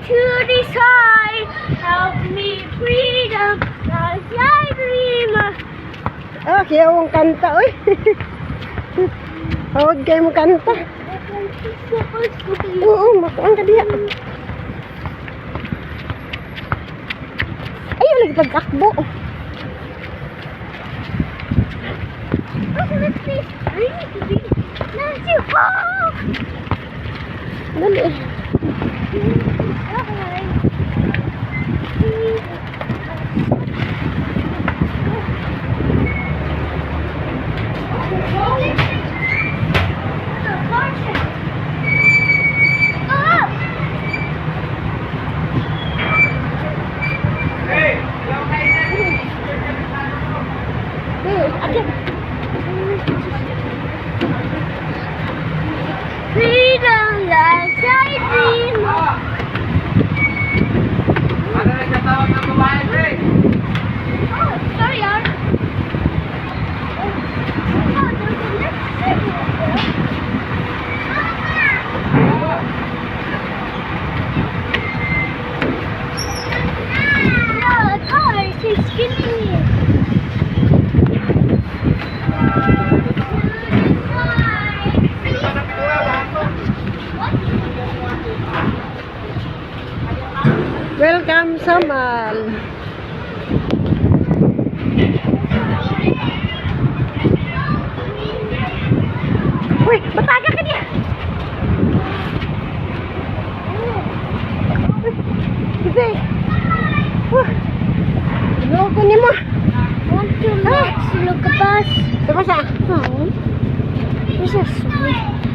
to the side. Help me freedom, cause I dream. Ah, kaya ang kanta, oy. Huwag kayo mo kanta. Oo, makuang ka diya. Ayaw lagi pagkakbo. Dali. Freedom lies I dream. Ano nagkatawag ng babae, pre? Oh, sorry, Art. Oh, there's a next No, the car is killing me. Welcome sa mall. Uy, bataga ka niya. Sige. Loko ni mo. Want to look at us? Sama sa? No. This is sweet.